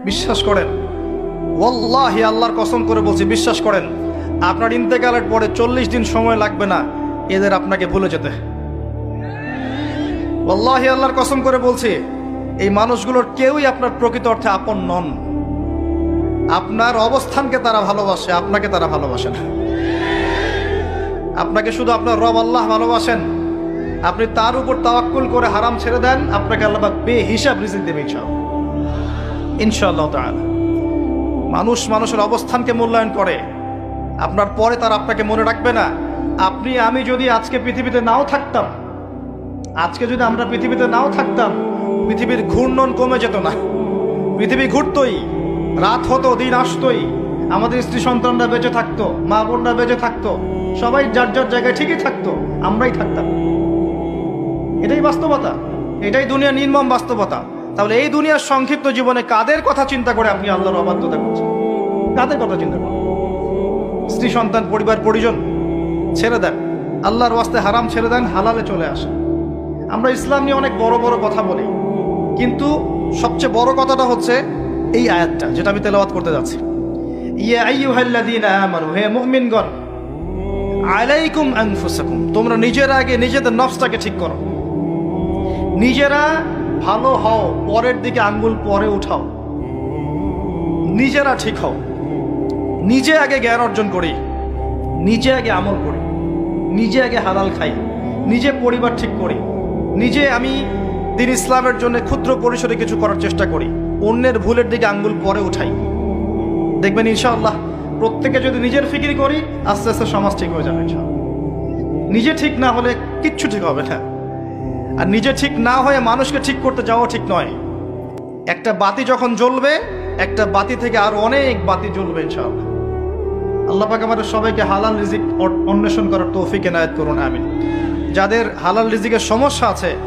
বিশ্বাস করেন, ওয়াল্লাহি আল্লাহর কসম করে বলছি, বিশ্বাস করেন, আপনার ইন্তেকালের পরে 40 দিন সময় লাগবে না এদের আপনাকে ভুলে যেতে। ওয়াল্লাহি আল্লাহর কসম করে বলছি, এই মানুষগুলোর কেউই আপনার প্রকৃত অর্থে আপন নন। আপনার অবস্থানকে তারা ভালোবাসে, আপনাকে তারা ভালোবাসে না। আপনাকে শুধু আপনার রব আল্লাহ ভালোবাসেন। আপনি তার উপর তাওয়াক্কুল করে হারাম ছেড়ে দেন, আপনাকে আল্লাহ পাক বেহিসাব রিজিক দেবে ইনশাআল্লাহ তাআলা। মানুষ মানুষের অবস্থানকে মূল্যায়ন করে, আপনার পরে তার আপনাকে মনে রাখবে না। আপনি আমি যদি আজকে পৃথিবীতে নাও থাকতাম, আজকে যদি আমরা পৃথিবীতে নাও থাকতাম, পৃথিবীর ঘূর্ণন কমে যেত না। পৃথিবী ঘুরতই, রাত হতো, দিন আসতোই, আমাদের স্ত্রী সন্তানরা বেঁচে থাকতো, মা বোনরা বেঁচে থাকতো, সবাই যার যার জায়গায় ঠিকই থাকতো, আমরাই থাকতাম। এটাই বাস্তবতা, এটাই দুনিয়ার নির্মম বাস্তবতা। তাহলে এই দুনিয়ার সংক্ষিপ্ত জীবনে কাদের কথা চিন্তা করে আপনি আল্লাহর অবাধ্যতা করছেন? কাদের কথা চিন্তা করেন? স্ত্রী সন্তান পরিবার পরিজন ছেড়ে দেন, আল্লাহর ওয়াস্তে হারাম ছেড়ে দেন, হালালে চলে আসেন। আমরা ইসলাম নিয়ে অনেক বড় বড় কথা বলি, কিন্তু সবচেয়ে বড় কথাটা হচ্ছে এই আয়াতটা, যেটা আমি তেলাওয়াত করতে যাচ্ছি। ইয়া আইয়ুহাল্লাযীনা আমানু, হে মুমিনগণ, আলাইকুম আনফুসাকুম, তোমরা নিজেরা আগে নিজেদের নফসটাকে ঠিক করো। নিজেরা ভালো হও, পরের দিকে আঙ্গুল পরে উঠাও। নিজেরা ঠিক হও, নিজে আগে জ্ঞান অর্জন করি, নিজে আগে আমল করি, নিজে আগে হালাল খাই, নিজে পরিবার ঠিক করি, নিজে আমি দিন ইসলামের জন্য ক্ষুদ্র পরিসরে কিছু করার চেষ্টা করি, অন্যের ভুলের দিকে আঙ্গুল পরে উঠাই। দেখবেন ইনশাআল্লাহ প্রত্যেকে যদি নিজের ফিকির করি, আস্তে আস্তে সমাজ ঠিক হয়ে যাবে ইনশাআল্লাহ। নিজে ঠিক না হলে কিচ্ছু ঠিক হবে না। আর নিজে ঠিক না হয়ে মানুষকে ঠিক করতে যাওয়া ঠিক নয়। একটা বাতি যখন জ্বলবে, একটা বাতি থেকে আরো অনেক বাতি জ্বলবে ইনশাআল্লাহ। আল্লাহ পাক আমাদের সবাইকে হালাল রিজিক অন্বেষণ করার তৌফিক এনায়েত করুন, আমিন। যাদের হালাল রিজিকের সমস্যা আছে